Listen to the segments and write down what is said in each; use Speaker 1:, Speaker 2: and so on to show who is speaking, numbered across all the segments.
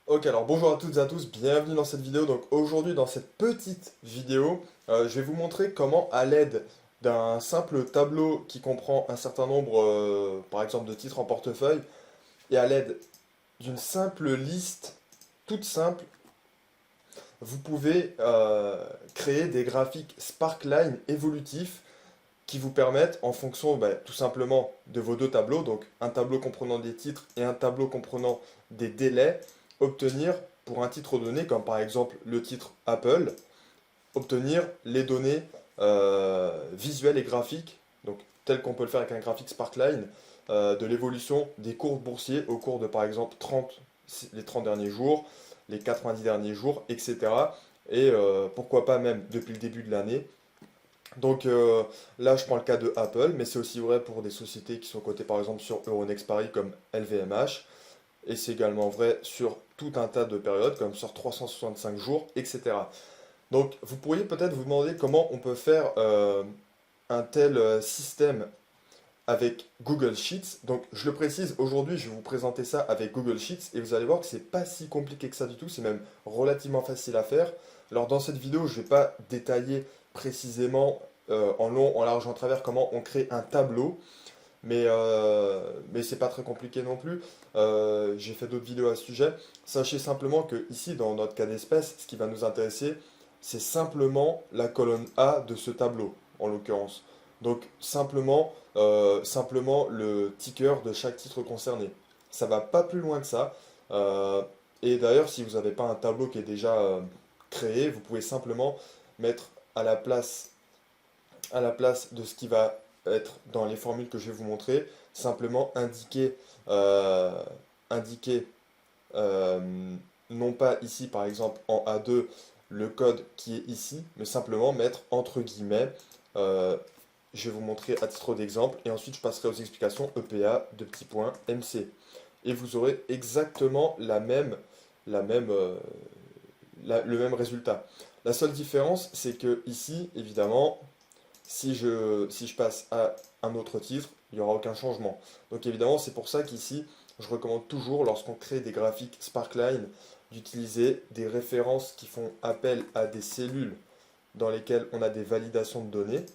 Speaker 1: Ok, alors bonjour à toutes et à tous, bienvenue dans cette vidéo. Donc aujourd'hui, dans cette petite vidéo, je vais vous montrer comment, à l'aide d'un simple tableau qui comprend un certain nombre, par exemple, de titres en portefeuille, et à l'aide d'une simple liste toute simple, vous pouvez créer des graphiques Sparkline évolutifs qui vous permettent, en fonction tout simplement de vos deux tableaux, donc un tableau comprenant des titres et un tableau comprenant des délais, obtenir pour un titre donné, comme par exemple le titre Apple, obtenir les données visuelles et graphiques, donc tel qu'on peut le faire avec un graphique Sparkline, de l'évolution des cours boursiers au cours de par exemple les 30 derniers jours, les 90 derniers jours, etc. Et pourquoi pas même depuis le début de l'année. Donc là, je prends le cas de Apple, mais c'est aussi vrai pour des sociétés qui sont cotées par exemple sur Euronext Paris comme LVMH, et c'est également vrai sur tout un tas de périodes comme sur 365 jours, etc. Donc vous pourriez peut-être vous demander comment on peut faire un tel système avec Google Sheets. Donc je le précise, aujourd'hui je vais vous présenter ça avec Google Sheets et vous allez voir que c'est pas si compliqué que ça du tout, c'est même relativement facile à faire. Alors dans cette vidéo, je vais pas détailler précisément en long, en large, en travers comment on crée un tableau, mais c'est pas très compliqué non plus. J'ai fait d'autres vidéos à ce sujet. Sachez simplement que ici, dans notre cas d'espèce, ce qui va nous intéresser, c'est simplement la colonne A de ce tableau, en l'occurrence. Donc simplement le ticker de chaque titre concerné. Ça va pas plus loin que ça. Euh, et d'ailleurs, si vous n'avez pas un tableau qui est déjà créé, vous pouvez simplement mettre à à la place de ce qui va être dans les formules que je vais vous montrer, simplement euh, indiquer euh, non pas ici par exemple en A2 le code qui est ici, mais simplement mettre entre guillemets, euh, je vais vous montrer à titre d'exemple, et ensuite je passerai aux explications EPA de petits points MC. Et vous aurez exactement la même, le même résultat. La seule différence, c'est que ici, évidemment, si je passe à un autre titre, il n'y aura aucun changement. Donc évidemment, c'est pour ça qu'ici, je recommande toujours, lorsqu'on crée des graphiques Sparkline, d'utiliser des références qui font appel à des cellules dans lesquelles on a des validations de données.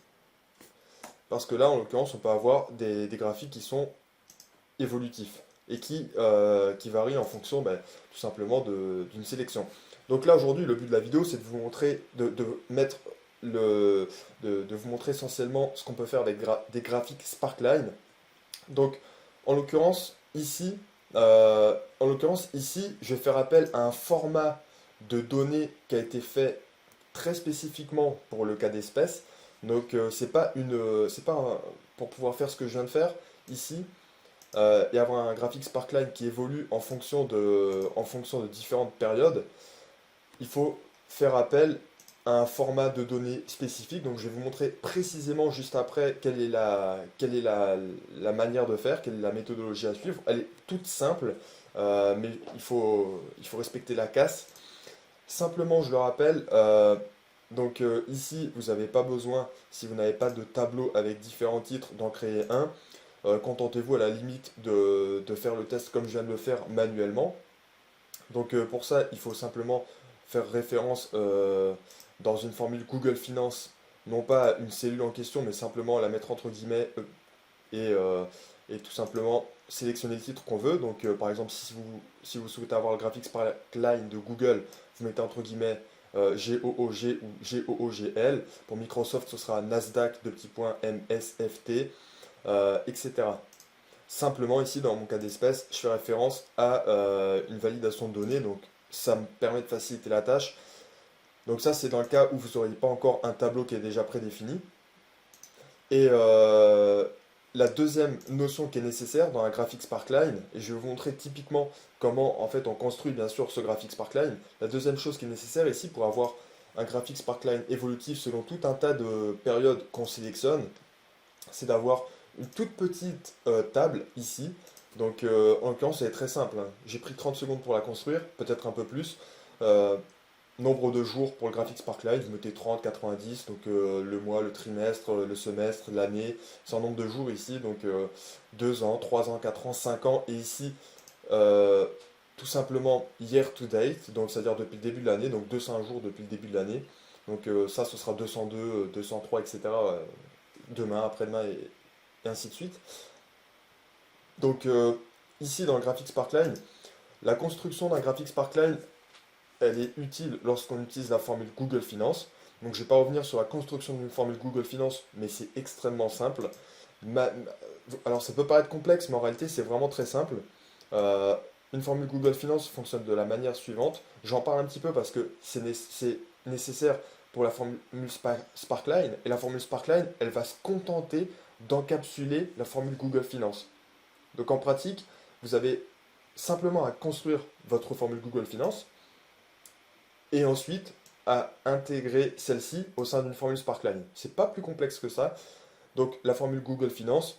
Speaker 1: Parce que là, en l'occurrence, on peut avoir des graphiques qui sont évolutifs et qui varient en fonction tout simplement d'une sélection. Donc là, aujourd'hui, le but de la vidéo, c'est de vous montrer, de mettre de vous montrer essentiellement ce qu'on peut faire avec des graphiques Sparkline. Donc, en l'occurrence, ici, je vais faire appel à un format de données qui a été fait très spécifiquement pour le cas d'espèce. Donc, c'est pas pour pouvoir faire ce que je viens de faire ici et avoir un graphique Sparkline qui évolue en fonction de différentes périodes. Il faut faire appel à un format de données spécifique. Donc je vais vous montrer précisément juste après quelle est la manière de faire, quelle est la méthodologie à suivre. Elle est toute simple, mais il faut respecter la casse. Simplement, je le rappelle, ici, vous n'avez pas besoin, si vous n'avez pas de tableau avec différents titres, d'en créer un. Contentez-vous à la limite de faire le test comme je viens de le faire manuellement. Donc pour ça, il faut simplement faire référence dans une formule Google Finance, non pas à une cellule en question, mais simplement la mettre entre guillemets et, euh, et tout simplement sélectionner le titre qu'on veut. Donc par exemple, si vous souhaitez avoir le graphics par line de Google, vous mettez entre guillemets GOOG ou GOOGL. Pour Microsoft, ce sera Nasdaq de petits points MSFT, etc. Simplement ici, dans mon cas d'espèce, je fais référence à une validation de données, donc ça me permet de faciliter la tâche. Donc ça, c'est dans le cas où vous n'auriez pas encore un tableau qui est déjà prédéfini. Et la deuxième notion qui est nécessaire dans un graphique Sparkline, et je vais vous montrer typiquement comment en fait on construit bien sûr ce graphique Sparkline. La deuxième chose qui est nécessaire ici pour avoir un graphique Sparkline évolutif selon tout un tas de périodes qu'on sélectionne, c'est d'avoir une toute petite table ici. Donc en l'occurrence, elle est très simple, hein. J'ai pris 30 secondes pour la construire, peut-être un peu plus. Euh, Nombre de jours pour le graphique Sparkline, vous mettez 30, 90, donc le mois, le trimestre, le semestre, l'année, c'est un nombre de jours ici, donc 2 ans, 3 ans, 4 ans, 5 ans, et ici, euh, tout simplement year to date, donc c'est-à-dire depuis le début de l'année, donc 200 jours depuis le début de l'année. Donc ça, ce sera 202, 203, etc. Demain, après-demain, et ainsi de suite. Donc ici, dans le graphique Sparkline, la construction d'un graphique Sparkline, elle est utile lorsqu'on utilise la formule Google Finance. Donc je ne vais pas revenir sur la construction d'une formule Google Finance, mais c'est extrêmement simple. Alors ça peut paraître complexe, mais en réalité c'est vraiment très simple. Euh, une formule Google Finance fonctionne de la manière suivante. J'en parle un petit peu parce que c'est nécessaire pour la formule Sparkline. Et la formule Sparkline, elle va se contenter d'encapsuler la formule Google Finance. Donc en pratique, vous avez simplement à construire votre formule Google Finance et ensuite à intégrer celle-ci au sein d'une formule Sparkline. C'est pas plus complexe que ça. Donc la formule Google Finance,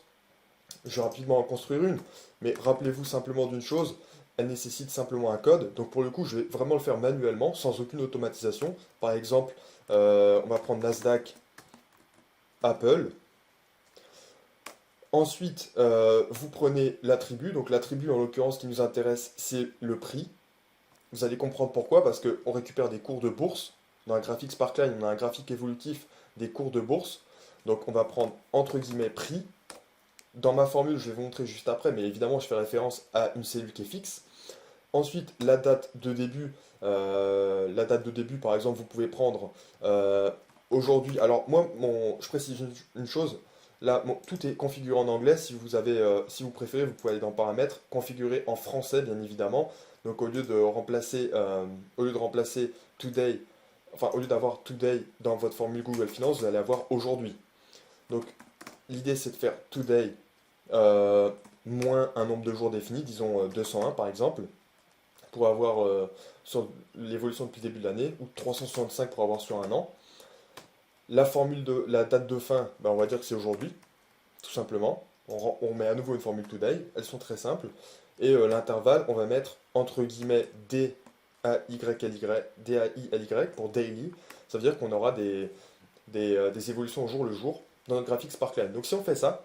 Speaker 1: je vais rapidement en construire une, mais rappelez-vous simplement d'une chose, elle nécessite simplement un code. Donc pour le coup, je vais vraiment le faire manuellement, sans aucune automatisation. Par exemple, on va prendre Nasdaq, Apple. Ensuite, vous prenez l'attribut. Donc l'attribut, en l'occurrence, qui nous intéresse, c'est le prix. Vous allez comprendre pourquoi, parce qu'on récupère des cours de bourse. Dans un graphique Sparkline, on a un graphique évolutif des cours de bourse. Donc on va prendre entre guillemets prix. Dans ma formule, je vais vous montrer juste après, mais évidemment, je fais référence à une cellule qui est fixe. Ensuite, la date de début, par exemple, vous pouvez prendre aujourd'hui. Alors moi, je précise une chose. Là, tout est configuré en anglais. Si vous préférez, vous pouvez aller dans paramètres, configurer en français, bien évidemment. Donc au lieu de remplacer today, enfin au lieu d'avoir today dans votre formule Google Finance, vous allez avoir aujourd'hui. Donc l'idée c'est de faire today euh, moins un nombre de jours défini, disons 201 par exemple, pour avoir sur l'évolution depuis le début de l'année, ou 365 pour avoir sur un an. La date de fin, ben, on va dire que c'est aujourd'hui, tout simplement. On met à nouveau une formule today, elles sont très simples. Et l'intervalle, on va mettre entre guillemets DAILY pour daily. Ça veut dire qu'on aura des évolutions au jour le jour dans notre graphique Sparkline. Donc si on fait ça,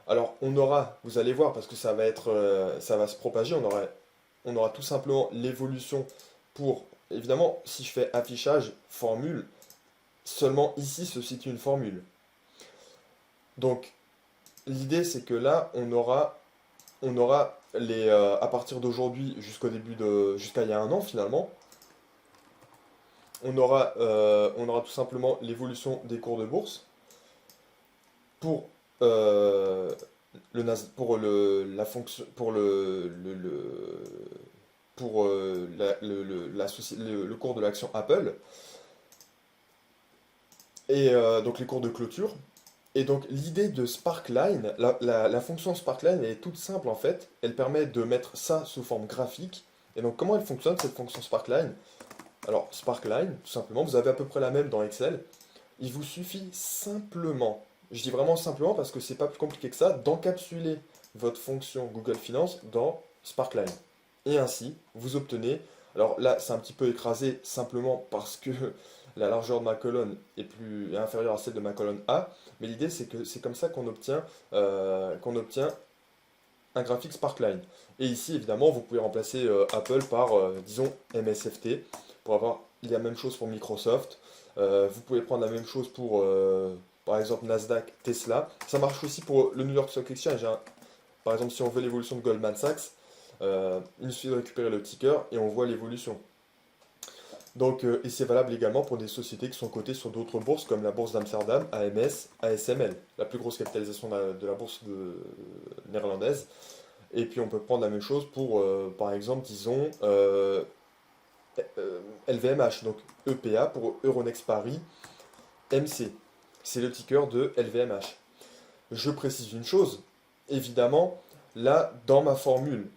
Speaker 1: alors on aura, vous allez voir, parce que ça va se propager, on aura tout simplement l'évolution pour, évidemment, si je fais affichage, formule, seulement ici se situe une formule. Donc l'idée c'est que là, on aura à partir d'aujourd'hui jusqu'à il y a un an finalement, on aura tout simplement l'évolution des cours de bourse pour euh, pour la fonction, pour le cours de l'action Apple, et donc les cours de clôture. Et donc l'idée de Sparkline, la fonction Sparkline, elle est toute simple en fait. Elle permet de mettre ça sous forme graphique. Et donc comment elle fonctionne cette fonction Sparkline? Alors Sparkline, tout simplement, vous avez à peu près la même dans Excel. Il vous suffit simplement, je dis vraiment simplement parce que c'est pas plus compliqué que ça, d'encapsuler votre fonction Google Finance dans Sparkline. Et ainsi, vous obtenez, alors là c'est un petit peu écrasé simplement parce que la largeur de ma colonne est inférieure à celle de ma colonne A, mais l'idée c'est que c'est comme ça qu'on obtient un graphique Sparkline. Et ici évidemment vous pouvez remplacer Apple par disons MSFT pour avoir la même chose pour Microsoft. Vous pouvez prendre la même chose pour par exemple Nasdaq, Tesla. Ça marche aussi pour le New York Stock Exchange, hein. Par exemple si on veut l'évolution de Goldman Sachs, il suffit de récupérer le ticker et on voit l'évolution. Donc, et c'est valable également pour des sociétés qui sont cotées sur d'autres bourses comme la bourse d'Amsterdam, AMS, ASML, la plus grosse capitalisation de la bourse néerlandaise. Et puis on peut prendre la même chose pour, par exemple, disons, LVMH, donc EPA pour Euronext Paris, MC. C'est le ticker de LVMH. Je précise une chose, évidemment, là, dans ma formule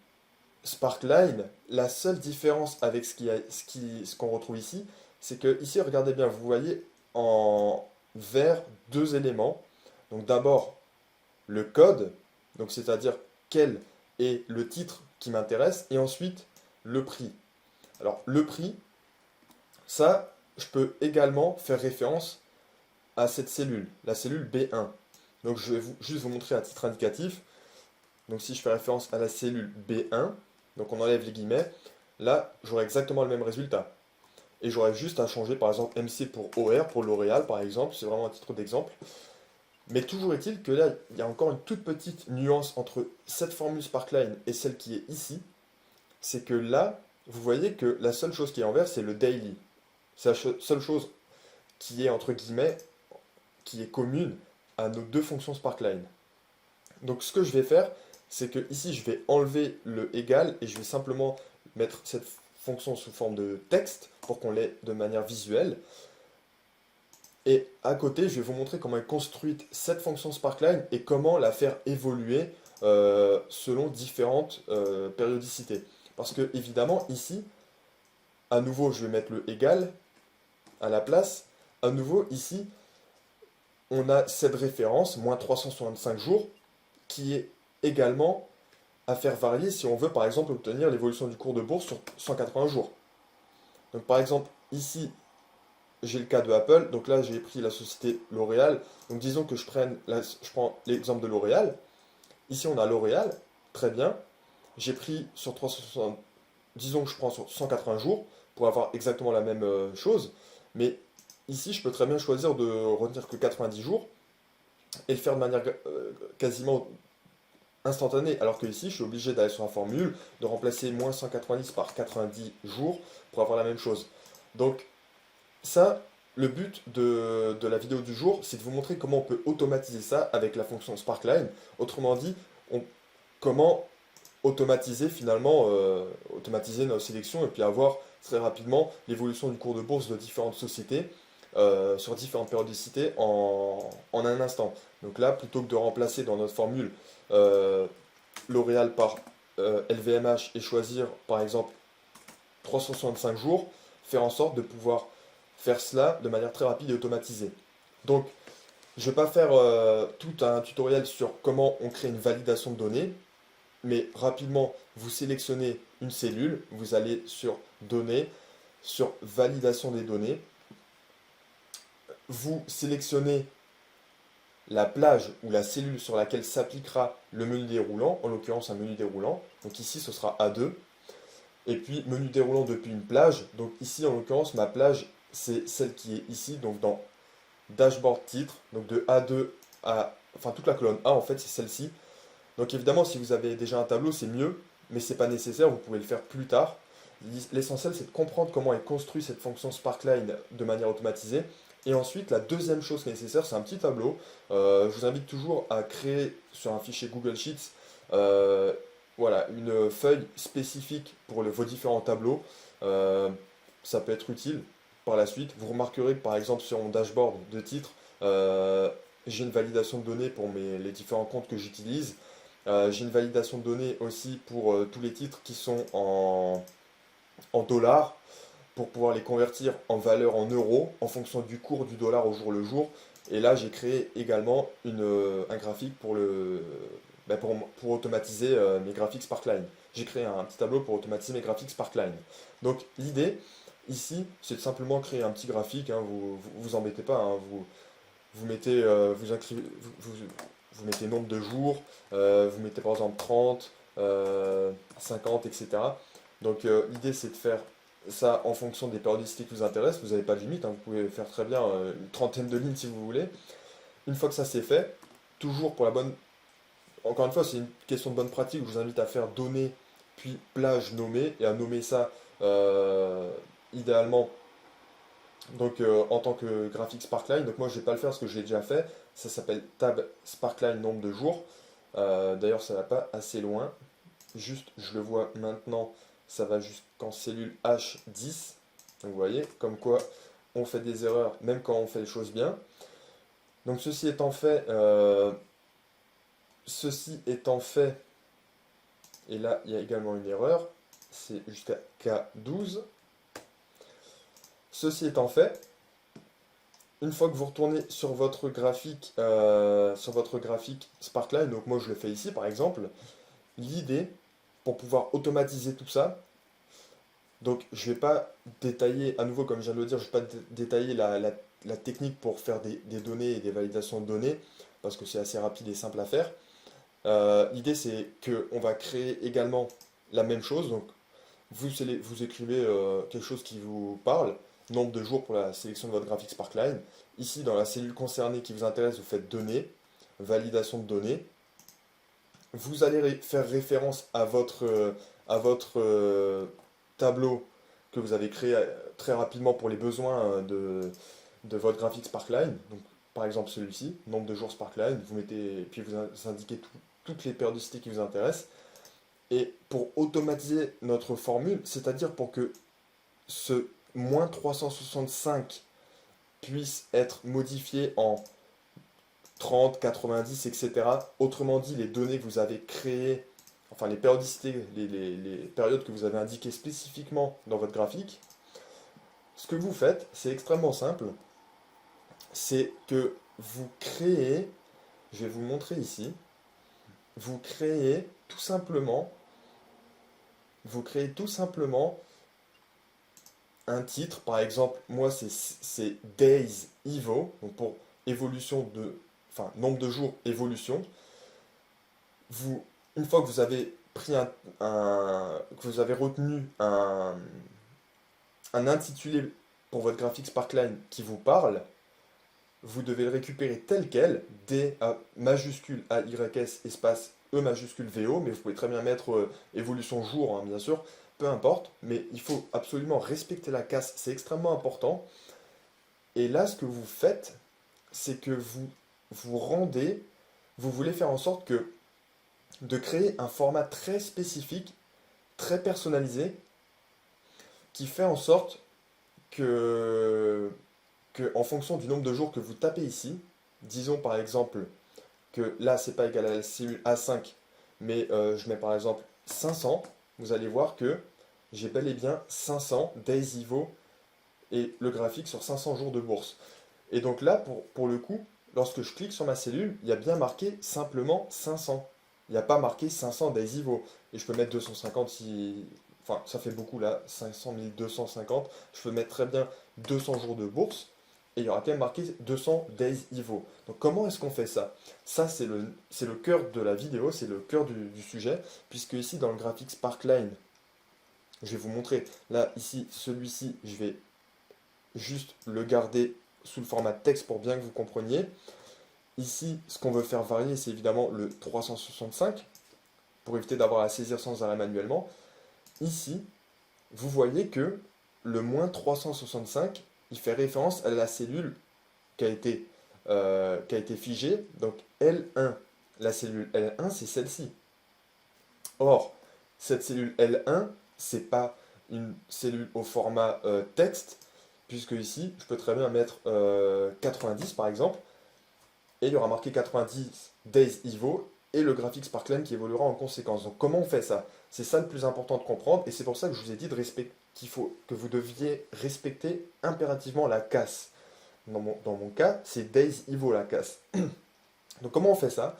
Speaker 1: Sparkline, la seule différence avec ce qu'on retrouve ici, c'est que ici, regardez bien, vous voyez en vert deux éléments. Donc d'abord le code, donc c'est-à-dire quel est le titre qui m'intéresse, et ensuite le prix. Alors le prix, ça, je peux également faire référence à cette cellule, la cellule B1. Donc je vais juste vous montrer à titre indicatif. Donc si je fais référence à la cellule B1, donc on enlève les guillemets, là j'aurai exactement le même résultat. Et j'aurais juste à changer par exemple MC pour OR, pour L'Oréal par exemple, c'est vraiment un titre d'exemple. Mais toujours est-il que là, il y a encore une toute petite nuance entre cette formule Sparkline et celle qui est ici. C'est que là, vous voyez que la seule chose qui est en vert, c'est le daily. C'est la seule chose qui est entre guillemets, qui est commune à nos deux fonctions Sparkline. Donc ce que je vais faire, c'est que ici je vais enlever le égal et je vais simplement mettre cette fonction sous forme de texte pour qu'on l'ait de manière visuelle. Et à côté, je vais vous montrer comment est construite cette fonction Sparkline et comment la faire évoluer selon différentes périodicités. Parce que évidemment, ici, à nouveau, je vais mettre le égal à la place. À nouveau, ici, on a cette référence, moins 365 jours, qui est également à faire varier si on veut, par exemple, obtenir l'évolution du cours de bourse sur 180 jours. Donc, par exemple, ici, j'ai le cas de Apple, donc là j'ai pris la société L'Oréal, donc disons que je prends l'exemple de L'Oréal, ici on a L'Oréal, très bien, j'ai pris sur 360, disons que je prends sur 180 jours pour avoir exactement la même chose, mais ici je peux très bien choisir de retenir que 90 jours et le faire de manière quasiment instantanée, alors que ici je suis obligé d'aller sur la formule, de remplacer moins 190 par 90 jours pour avoir la même chose. Donc ça, le but de la vidéo du jour, c'est de vous montrer comment on peut automatiser ça avec la fonction Sparkline. Autrement dit, comment automatiser finalement, automatiser nos sélections et puis avoir très rapidement l'évolution du cours de bourse de différentes sociétés sur différentes périodicités en un instant. Donc là, plutôt que de remplacer dans notre formule euh, L'Oréal par LVMH et choisir par exemple 365 jours, faire en sorte de pouvoir faire cela de manière très rapide et automatisée. Donc, je ne vais pas faire tout un tutoriel sur comment on crée une validation de données, mais rapidement, vous sélectionnez une cellule, vous allez sur Données, sur Validation des données, vous sélectionnez la plage ou la cellule sur laquelle s'appliquera le menu déroulant, en l'occurrence un menu déroulant, donc ici ce sera A2, et puis menu déroulant depuis une plage, donc ici en l'occurrence ma plage c'est celle qui est ici, donc dans dashboard titre, donc de A2 à, enfin toute la colonne A en fait c'est celle-ci. Donc évidemment si vous avez déjà un tableau c'est mieux, mais c'est pas nécessaire, vous pouvez le faire plus tard. L'essentiel c'est de comprendre comment est construite cette fonction Sparkline de manière automatisée. Et ensuite la deuxième chose qui est nécessaire c'est un petit tableau. Je vous invite toujours à créer sur un fichier Google Sheets euh, voilà, une feuille spécifique pour vos différents tableaux. Ça peut être utile par la suite. Vous remarquerez que par exemple sur mon dashboard de titre, j'ai une validation de données pour les différents comptes que j'utilise. J'ai une validation de données aussi pour tous les titres qui sont en dollars pour pouvoir les convertir en valeur en euros en fonction du cours du dollar au jour le jour. Et là, j'ai créé également un graphique pour automatiser mes graphiques Sparkline. J'ai créé un petit tableau pour automatiser mes graphiques Sparkline. Donc l'idée ici, c'est de simplement créer un petit graphique. Hein, vous embêtez pas. Hein, vous mettez, vous mettez nombre de jours. Vous mettez par exemple 30, 50, etc. Donc l'idée c'est de faire ça en fonction des périodicités qui vous intéressent. Vous n'avez pas de limite. Hein, vous pouvez faire très bien une trentaine de lignes si vous voulez. Une fois que ça c'est fait, toujours pour la bonne. Encore une fois, c'est une question de bonne pratique. Je vous invite à faire données puis plage nommée et à nommer ça idéalement donc en tant que graphique Sparkline. Donc moi je vais pas le faire parce que j'ai déjà fait. Ça s'appelle tab Sparkline nombre de jours. D'ailleurs ça va pas assez loin. Juste je le vois maintenant, ça va jusqu'en cellule H10. Donc vous voyez, comme quoi on fait des erreurs même quand on fait les choses bien. Donc ceci étant fait, et là il y a également une erreur, c'est jusqu'à K12. Ceci étant fait, une fois que vous retournez sur votre graphique Sparkline, donc moi je le fais ici par exemple, l'idée pour pouvoir automatiser tout ça, donc je ne vais pas détailler, à nouveau comme je viens de le dire, je ne vais pas détailler la technique pour faire des données et des validations de données, parce que c'est assez rapide et simple à faire. L'idée c'est qu'on va créer également la même chose. Donc vous écrivez quelque chose qui vous parle, nombre de jours pour la sélection de votre graphique Sparkline. Ici, dans la cellule concernée qui vous intéresse, vous faites données, validation de données. Vous allez faire référence à votre tableau que vous avez créé très rapidement pour les besoins de votre graphique Sparkline. Donc, par exemple celui-ci, nombre de jours Sparkline, vous mettez, puis vous indiquez toutes les périodicités qui vous intéressent. Et pour automatiser notre formule, c'est-à-dire pour que ce moins 365 puisse être modifié en 30, 90, etc. Autrement dit, les données que vous avez créées, enfin les périodicités, les périodes que vous avez indiquées spécifiquement dans votre graphique, ce que vous faites, c'est extrêmement simple. C'est que vous créez, je vais vous montrer ici, vous créez tout simplement, vous créez tout simplement un titre. Par exemple, moi c'est Days Evo, donc pour évolution de, enfin nombre de jours évolution. Vous, une fois que vous avez pris que vous avez retenu un intitulé pour votre graphique Sparkline qui vous parle, vous devez le récupérer tel quel, D A majuscule AYS espace E majuscule VO, mais vous pouvez très bien mettre évolution jour, hein, bien sûr, peu importe, mais il faut absolument respecter la casse, c'est extrêmement important. Et là, ce que vous faites, c'est que vous rendez, vous voulez faire en sorte que de créer un format très spécifique, très personnalisé, qui fait en sorte que en fonction du nombre de jours que vous tapez ici, disons par exemple que là c'est pas égal à la cellule A5, mais je mets par exemple 500, vous allez voir que j'ai bel et bien 500 Days Evo et le graphique sur 500 jours de bourse. Et donc là, pour le coup, lorsque je clique sur ma cellule, il y a bien marqué simplement 500. Il n'y a pas marqué 500 Days Evo. Et je peux mettre 250 si... Enfin, ça fait beaucoup là, 500 250. Je peux mettre très bien 200 jours de bourse. Et il y aura quand même marqué 200 Days Evo. Donc comment est-ce qu'on fait ça? Ça, c'est le cœur de la vidéo, c'est le cœur du sujet. Puisque ici, dans le graphique Sparkline, je vais vous montrer. Là, ici, celui-ci, je vais juste le garder sous le format texte pour bien que vous compreniez. Ici, ce qu'on veut faire varier, c'est évidemment le 365, pour éviter d'avoir à saisir sans arrêt manuellement. Ici, vous voyez que le moins 365, il fait référence à la cellule qui a été figée, donc L1. La cellule L1, c'est celle-ci. Or, cette cellule L1, c'est pas une cellule au format texte, puisque ici, je peux très bien mettre 90 par exemple, et il y aura marqué 90 Days Evo, et le graphique Sparkline qui évoluera en conséquence. Donc comment on fait ça? C'est ça le plus important de comprendre, et c'est pour ça que je vous ai dit qu'il faut que vous deviez respecter impérativement la casse. Dans mon cas, c'est Days Evo la casse. Donc comment on fait ça?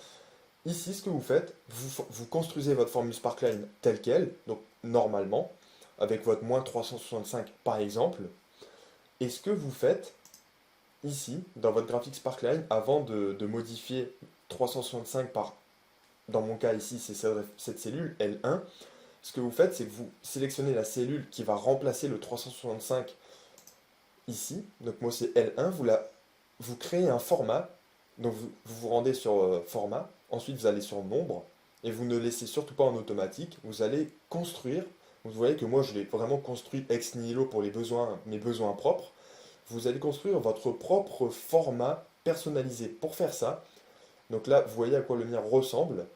Speaker 1: Ici, ce que vous faites, vous construisez votre formule Sparkline telle qu'elle, donc normalement, avec votre moins 365 par exemple. Et ce que vous faites ici, dans votre graphique Sparkline, avant de modifier 365 par, dans mon cas ici, c'est cette cellule L1, ce que vous faites, c'est que vous sélectionnez la cellule qui va remplacer le 365 ici. Donc moi c'est L1, vous créez un format, donc vous rendez sur format, ensuite vous allez sur nombre, et vous ne laissez surtout pas en automatique, vous allez construire, vous voyez que moi je l'ai vraiment construit ex nihilo pour mes besoins propres, vous allez construire votre propre format personnalisé. Pour faire ça, donc là vous voyez à quoi le mien ressemble,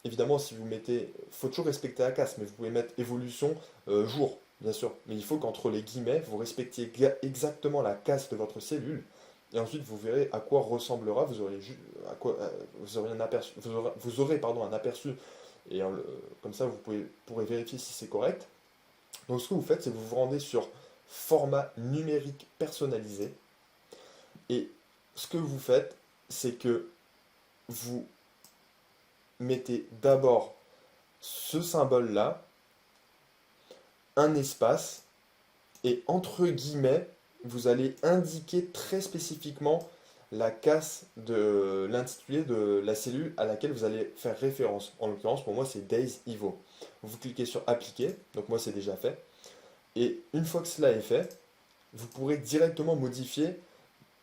Speaker 1: évidemment si vous mettez, il faut toujours respecter la casse, mais vous pouvez mettre évolution jour, bien sûr, mais il faut qu'entre les guillemets, vous respectiez exactement la casse de votre cellule, et ensuite vous verrez à quoi ressemblera, vous aurez un aperçu, vous aurez, pardon, un aperçu, et comme ça pourrez vérifier si c'est correct. Donc ce que vous faites, c'est que vous vous rendez sur format numérique personnalisé, et ce que vous faites, c'est que vous mettez d'abord ce symbole-là, un espace, et entre guillemets, vous allez indiquer très spécifiquement la casse de l'intitulé de la cellule à laquelle vous allez faire référence. En l'occurrence, pour moi, c'est Days Evo. Vous cliquez sur Appliquer, donc moi, c'est déjà fait. Et une fois que cela est fait, vous pourrez directement modifier,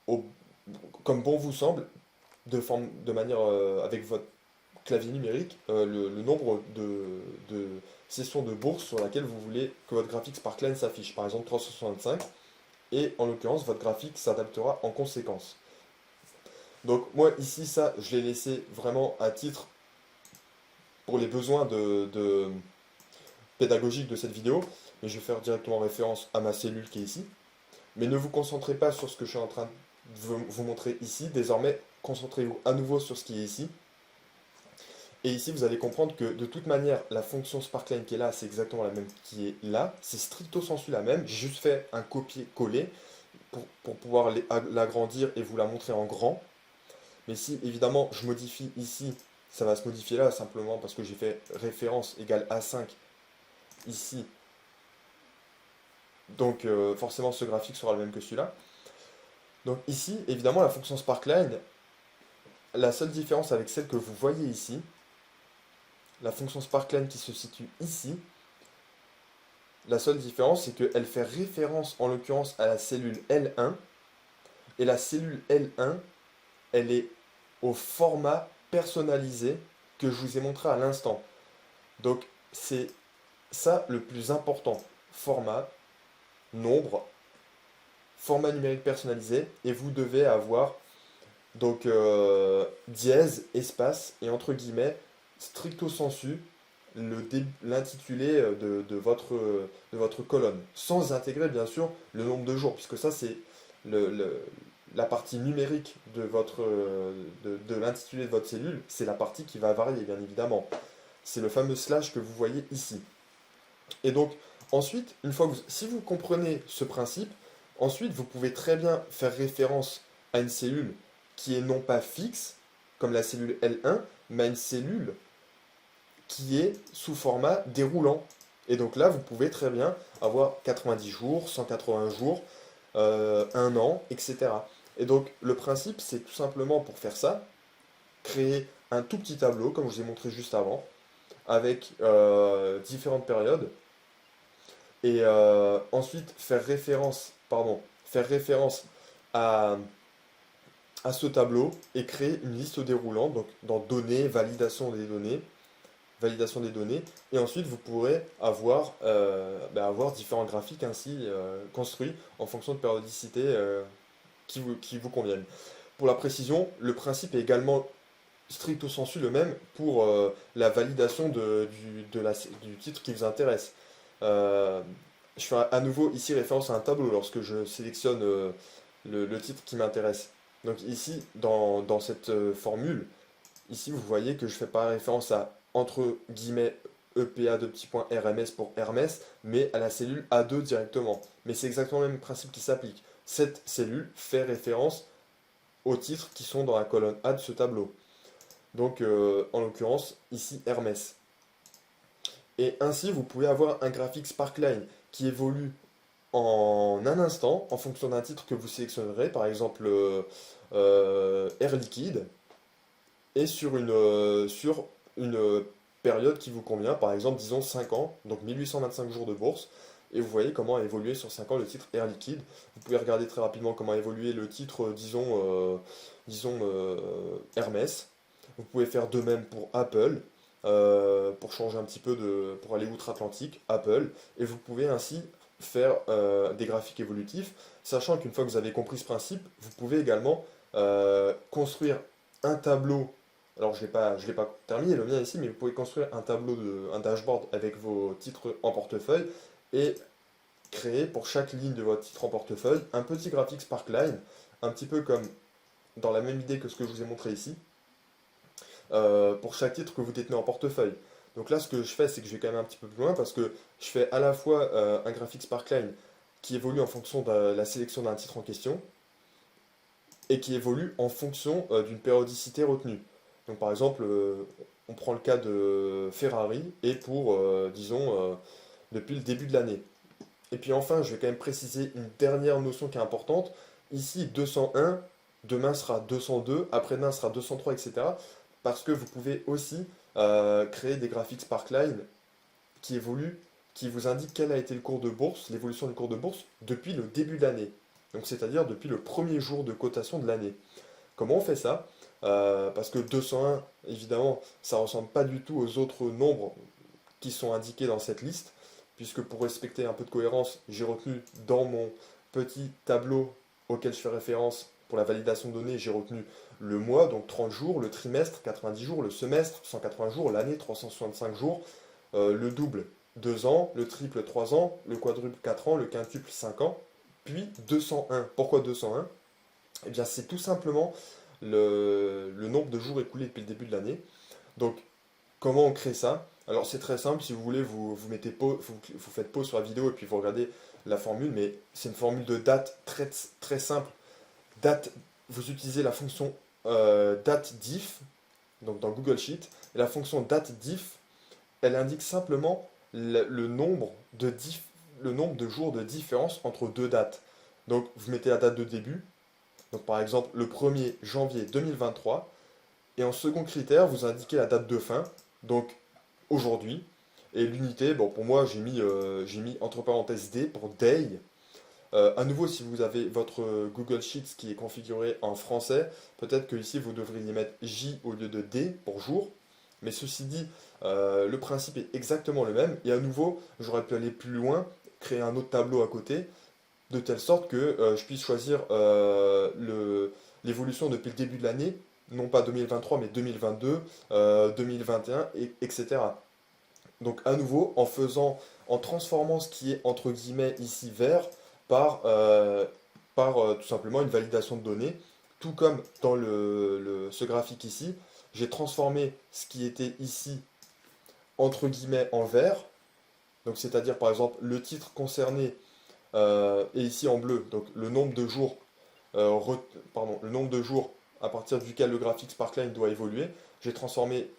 Speaker 1: au- comme bon vous semble, de manière avec votre clavier numérique, le nombre de sessions de bourse sur laquelle vous voulez que votre graphique Sparkline s'affiche. Par exemple 365. Et en l'occurrence, votre graphique s'adaptera en conséquence. Donc moi ici, ça, je l'ai laissé vraiment à titre pour les besoins pédagogiques de cette vidéo, mais je vais faire directement référence à ma cellule qui est ici. Mais ne vous concentrez pas sur ce que je suis en train de vous montrer ici. Désormais, concentrez-vous à nouveau sur ce qui est ici. Et ici, vous allez comprendre que de toute manière, la fonction Sparkline qui est là, c'est exactement la même qui est là. C'est stricto sensu la même. J'ai juste fait un copier-coller pour pouvoir l'agrandir et vous la montrer en grand. Mais si évidemment je modifie ici, ça va se modifier là simplement parce que j'ai fait référence égale A5 ici. Donc forcément ce graphique sera le même que celui-là. Donc ici, évidemment, la fonction Sparkline, la seule différence avec celle que vous voyez ici, la fonction Sparkline qui se situe ici, la seule différence c'est qu'elle fait référence en l'occurrence à la cellule L1, et la cellule L1, elle est au format personnalisé que je vous ai montré à l'instant. Donc c'est ça le plus important. Format, nombre, format numérique personnalisé, et vous devez avoir donc dièse, espace, et entre guillemets, stricto sensu, l'intitulé de votre colonne, sans intégrer bien sûr le nombre de jours, puisque ça c'est la partie numérique de l'intitulé de votre cellule, c'est la partie qui va varier bien évidemment. C'est le fameux slash que vous voyez ici. Et donc ensuite, si vous comprenez ce principe, ensuite vous pouvez très bien faire référence à une cellule qui est non pas fixe, comme la cellule L1, mais à une cellule qui est sous format déroulant. Et donc là, vous pouvez très bien avoir 90 jours, 180 jours, 1 an, etc. Et donc le principe, c'est tout simplement pour faire ça, créer un tout petit tableau, comme je vous ai montré juste avant, avec différentes périodes, et ensuite faire référence à, à ce tableau et créer une liste déroulante, donc dans données, validation des données, et ensuite vous pourrez avoir différents graphiques ainsi construits en fonction de périodicité qui vous conviennent. Pour la précision, le principe est également stricto sensu le même pour la validation du titre qui vous intéresse. Euh, je fais à nouveau ici référence à un tableau lorsque je sélectionne le titre qui m'intéresse. Donc ici, dans cette formule, ici vous voyez que je fais pas référence à entre guillemets EPA de petits points RMS pour Hermès, mais à la cellule A2 directement. Mais c'est exactement le même principe qui s'applique. Cette cellule fait référence aux titres qui sont dans la colonne A de ce tableau. Donc en l'occurrence ici Hermès. Et ainsi vous pouvez avoir un graphique Sparkline qui évolue en un instant en fonction d'un titre que vous sélectionnerez, par exemple Air Liquide, et sur une période qui vous convient, par exemple disons 5 ans, donc 1825 jours de bourse, et vous voyez comment a évolué sur 5 ans le titre Air Liquide. Vous pouvez regarder très rapidement comment a évolué le titre, Hermès. Vous pouvez faire de même pour Apple, pour changer un petit peu pour aller outre-Atlantique, Apple, et vous pouvez ainsi faire des graphiques évolutifs, sachant qu'une fois que vous avez compris ce principe, vous pouvez également construire un tableau. Alors je l'ai pas terminé le mien ici, mais vous pouvez construire un tableau, un dashboard avec vos titres en portefeuille et créer pour chaque ligne de votre titre en portefeuille un petit graphique Sparkline, un petit peu comme dans la même idée que ce que je vous ai montré ici, pour chaque titre que vous détenez en portefeuille. Donc là, ce que je fais, c'est que je vais quand même un petit peu plus loin parce que je fais à la fois un graphique Sparkline qui évolue en fonction de la sélection d'un titre en question et qui évolue en fonction d'une périodicité retenue. Donc par exemple, on prend le cas de Ferrari et pour, disons, depuis le début de l'année. Et puis enfin, je vais quand même préciser une dernière notion qui est importante. Ici, 201, demain sera 202, après-demain sera 203, etc. Parce que vous pouvez aussi créer des graphiques Sparkline qui évoluent, qui vous indiquent quel a été le cours de bourse, l'évolution du cours de bourse depuis le début de l'année. Donc c'est-à-dire depuis le premier jour de cotation de l'année. Comment on fait ça? Parce que 201, évidemment, ça ne ressemble pas du tout aux autres nombres qui sont indiqués dans cette liste, puisque pour respecter un peu de cohérence, j'ai retenu dans mon petit tableau auquel je fais référence pour la validation de données, j'ai retenu le mois, donc 30 jours, le trimestre, 90 jours, le semestre, 180 jours, l'année, 365 jours, le double, 2 ans, le triple, 3 ans, le quadruple, 4 ans, le quintuple, 5 ans, puis 201. Pourquoi 201? Eh bien, c'est tout simplement le nombre de jours écoulés depuis le début de l'année. Donc, comment on crée ça? Alors, c'est très simple. Si vous voulez, vous mettez pause, vous faites pause sur la vidéo et puis vous regardez la formule. Mais c'est une formule de date très, très simple. Date, vous utilisez la fonction date diff, donc dans Google Sheet. Et la fonction date diff, elle indique simplement le nombre le nombre de jours de différence entre deux dates. Donc, vous mettez la date de début. Donc, par exemple, le 1er janvier 2023. Et en second critère, vous indiquez la date de fin, donc aujourd'hui. Et l'unité, bon, pour moi, j'ai mis entre parenthèses D pour day. À nouveau, si vous avez votre Google Sheets qui est configuré en français, peut-être que ici vous devriez mettre J au lieu de D pour jour. Mais ceci dit, le principe est exactement le même. Et à nouveau, j'aurais pu aller plus loin, créer un autre tableau à côté, de telle sorte que je puisse choisir l'évolution depuis le début de l'année, non pas 2023 mais 2022, 2021, etc. Donc à nouveau, en transformant ce qui est entre guillemets ici vert par, tout simplement une validation de données, tout comme dans ce graphique ici, j'ai transformé ce qui était ici entre guillemets en vert, donc c'est-à-dire par exemple le titre concerné et ici en bleu, donc le nombre de jours à partir duquel le graphique Sparkline doit évoluer. J'ai transformé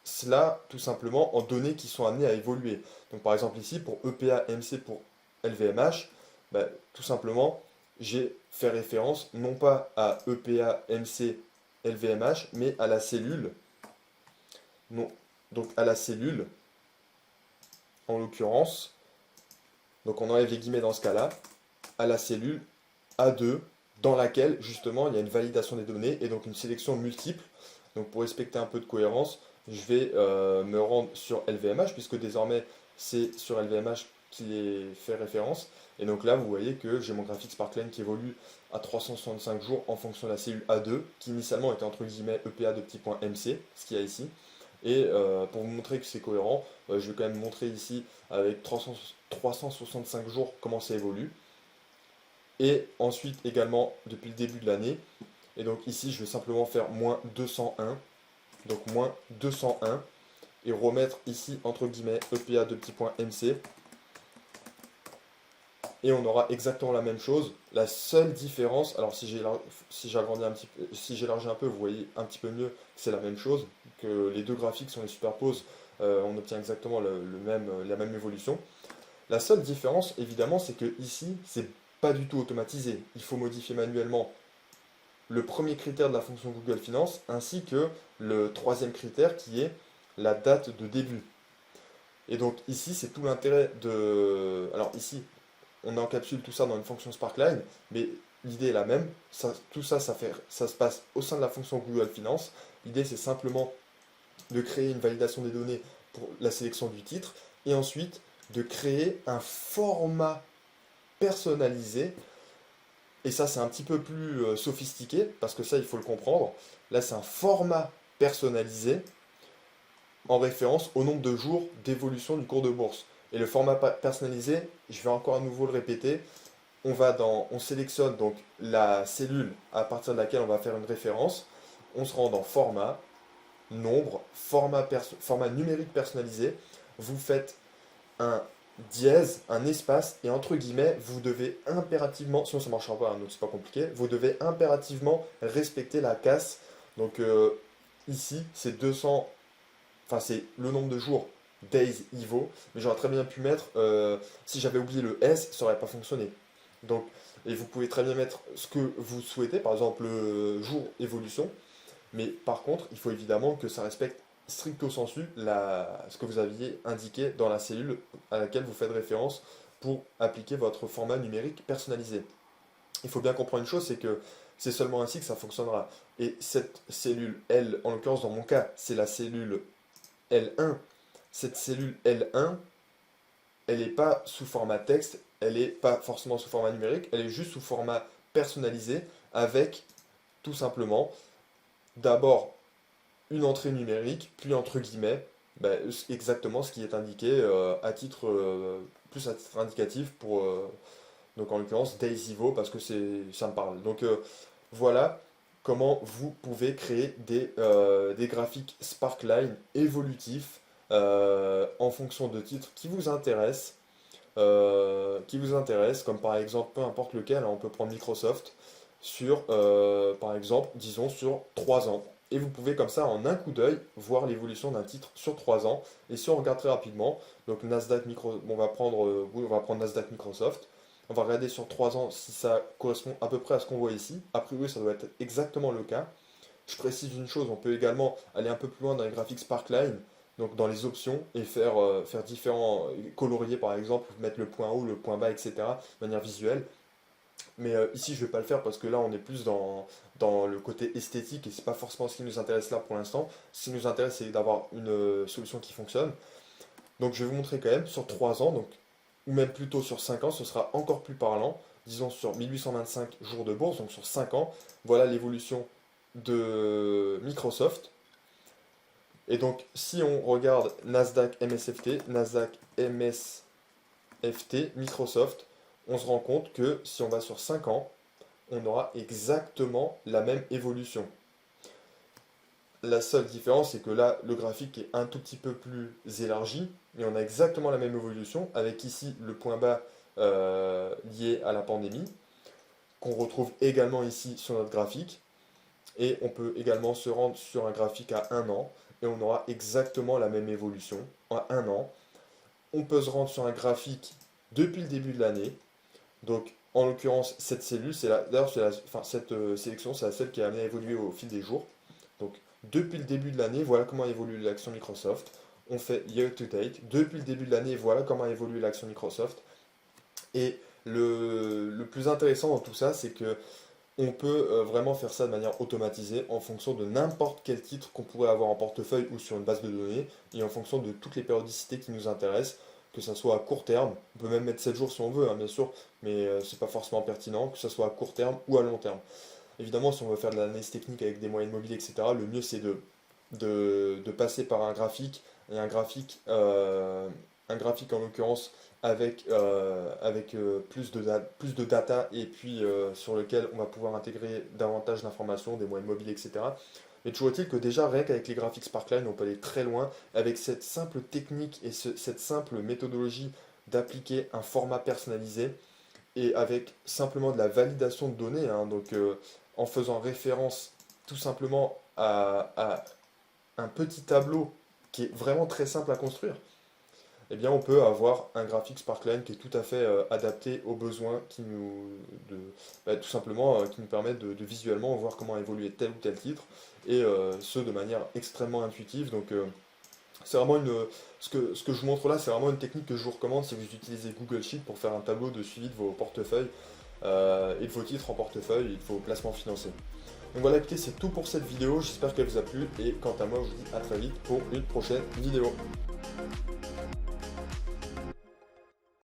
Speaker 1: cela tout simplement en données qui sont amenées à évoluer. Donc par exemple ici, pour EPA, MC, pour LVMH, bah, tout simplement, j'ai fait référence non pas à EPA, MC, LVMH, mais à la cellule. Non, donc à la cellule, en l'occurrence, donc on enlève les guillemets dans ce cas-là, à la cellule A2, dans laquelle justement il y a une validation des données et donc une sélection multiple. Donc pour respecter un peu de cohérence, je vais me rendre sur LVMH, puisque désormais c'est sur LVMH qu'il est fait référence. Et donc là, vous voyez que j'ai mon graphique Sparkline qui évolue à 365 jours en fonction de la cellule A2, qui initialement était entre guillemets EPA de petit point MC, ce qu'il y a ici. Et pour vous montrer que c'est cohérent, je vais quand même montrer ici avec 365 jours comment ça évolue. Et ensuite également depuis le début de l'année. Et donc ici, je vais simplement faire moins 201. Donc moins 201. Et remettre ici, entre guillemets, EPA de petit point MC. Et on aura exactement la même chose. La seule différence, alors si j'agrandis un petit peu, si j'élargis un peu, vous voyez un petit peu mieux que c'est la même chose, que les deux graphiques, si on les superpose, on obtient exactement la même évolution. La seule différence, évidemment, c'est que ici, c'est pas du tout automatisé. Il faut modifier manuellement le premier critère de la fonction Google Finance ainsi que le troisième critère qui est la date de début. Et donc ici, c'est tout l'intérêt de... Alors ici, on encapsule tout ça dans une fonction Sparkline, mais l'idée est la même. Tout ça, ça se passe au sein de la fonction Google Finance. L'idée, c'est simplement de créer une validation des données pour la sélection du titre et ensuite de créer un format personnalisé. Et ça, c'est un petit peu plus sophistiqué, parce que ça, il faut le comprendre. Là, c'est un format personnalisé en référence au nombre de jours d'évolution du cours de bourse. Et le format personnalisé, je vais encore à nouveau le répéter, on sélectionne donc la cellule à partir de laquelle on va faire une référence. On se rend dans format, nombre, format numérique personnalisé. Vous faites un dièse, un espace, et entre guillemets, vous devez impérativement, sinon ça ne marchera pas, hein, donc c'est pas compliqué, vous devez impérativement respecter la casse. Donc ici, c'est 200, enfin c'est le nombre de jours days Ivo, mais j'aurais très bien pu mettre, si j'avais oublié le S, ça n'aurait pas fonctionné. Donc, et vous pouvez très bien mettre ce que vous souhaitez, par exemple jour évolution, mais par contre, il faut évidemment que ça respecte stricto sensu ce que vous aviez indiqué dans la cellule à laquelle vous faites référence pour appliquer votre format numérique personnalisé. Il faut bien comprendre une chose, c'est que c'est seulement ainsi que ça fonctionnera. Et cette cellule L, en l'occurrence dans mon cas, c'est la cellule L1. Cette cellule L1, elle n'est pas sous format texte, elle n'est pas forcément sous format numérique, elle est juste sous format personnalisé avec tout simplement d'abord une entrée numérique, puis entre guillemets, ben, exactement ce qui est indiqué plus à titre indicatif pour, donc en l'occurrence Daisivo, parce que ça me parle. Donc voilà comment vous pouvez créer des graphiques Sparkline évolutifs en fonction de titres qui vous intéressent, comme par exemple, peu importe lequel, hein, on peut prendre Microsoft, sur, par exemple, disons sur 3 ans. Et vous pouvez comme ça, en un coup d'œil, voir l'évolution d'un titre sur 3 ans. Et si on regarde très rapidement, donc on va prendre Nasdaq Microsoft. On va regarder sur 3 ans si ça correspond à peu près à ce qu'on voit ici. A priori, ça doit être exactement le cas. Je précise une chose, on peut également aller un peu plus loin dans les graphiques Sparkline, donc dans les options, et faire différents colorier par exemple, mettre le point haut, le point bas, etc. de manière visuelle. Mais ici, je ne vais pas le faire parce que là, on est plus dans le côté esthétique et c'est pas forcément ce qui nous intéresse là pour l'instant. Ce qui nous intéresse, c'est d'avoir une solution qui fonctionne. Donc, je vais vous montrer quand même sur 3 ans, donc, ou même plutôt sur 5 ans, ce sera encore plus parlant. Disons sur 1825 jours de bourse, donc sur 5 ans, voilà l'évolution de Microsoft. Et donc, si on regarde Nasdaq MSFT, Microsoft, on se rend compte que si on va sur 5 ans, on aura exactement la même évolution. La seule différence, c'est que là, le graphique est un tout petit peu plus élargi, mais on a exactement la même évolution, avec ici le point bas lié à la pandémie, qu'on retrouve également ici sur notre graphique. Et on peut également se rendre sur un graphique à 1 an, et on aura exactement la même évolution en 1 an. On peut se rendre sur un graphique depuis le début de l'année. Donc, en l'occurrence, cette cellule, cette sélection, c'est la seule qui a amené à évoluer au fil des jours. Donc, depuis le début de l'année, voilà comment évolue l'action Microsoft. On fait year to date. Depuis le début de l'année, voilà comment évolue l'action Microsoft. Et le plus intéressant dans tout ça, c'est que on peut vraiment faire ça de manière automatisée en fonction de n'importe quel titre qu'on pourrait avoir en portefeuille ou sur une base de données et en fonction de toutes les périodicités qui nous intéressent, que ça soit à court terme, on peut même mettre 7 jours si on veut, hein, bien sûr, mais c'est pas forcément pertinent, que ce soit à court terme ou à long terme. Évidemment, si on veut faire de l'analyse technique avec des moyennes mobiles, etc., le mieux c'est de passer par un graphique, et un graphique en l'occurrence avec plus de data et puis sur lequel on va pouvoir intégrer davantage d'informations, des moyennes mobiles, etc. Mais toujours est-il que déjà, rien qu'avec les graphiques Sparkline, on peut aller très loin avec cette simple technique et cette simple méthodologie d'appliquer un format personnalisé et avec simplement de la validation de données, hein, donc en faisant référence tout simplement à un petit tableau qui est vraiment très simple à construire. Eh bien, on peut avoir un graphique Sparkline qui est tout à fait adapté aux besoins tout simplement, qui nous permettent de visuellement voir comment évoluer tel ou tel titre, et ce de manière extrêmement intuitive. Donc, c'est vraiment ce que je vous montre là, c'est vraiment une technique que je vous recommande si vous utilisez Google Sheet pour faire un tableau de suivi de vos portefeuilles et de vos titres en portefeuille et de vos placements financiers. Donc voilà, écoutez, c'est tout pour cette vidéo, j'espère qu'elle vous a plu, et quant à moi, je vous dis à très vite pour une prochaine vidéo.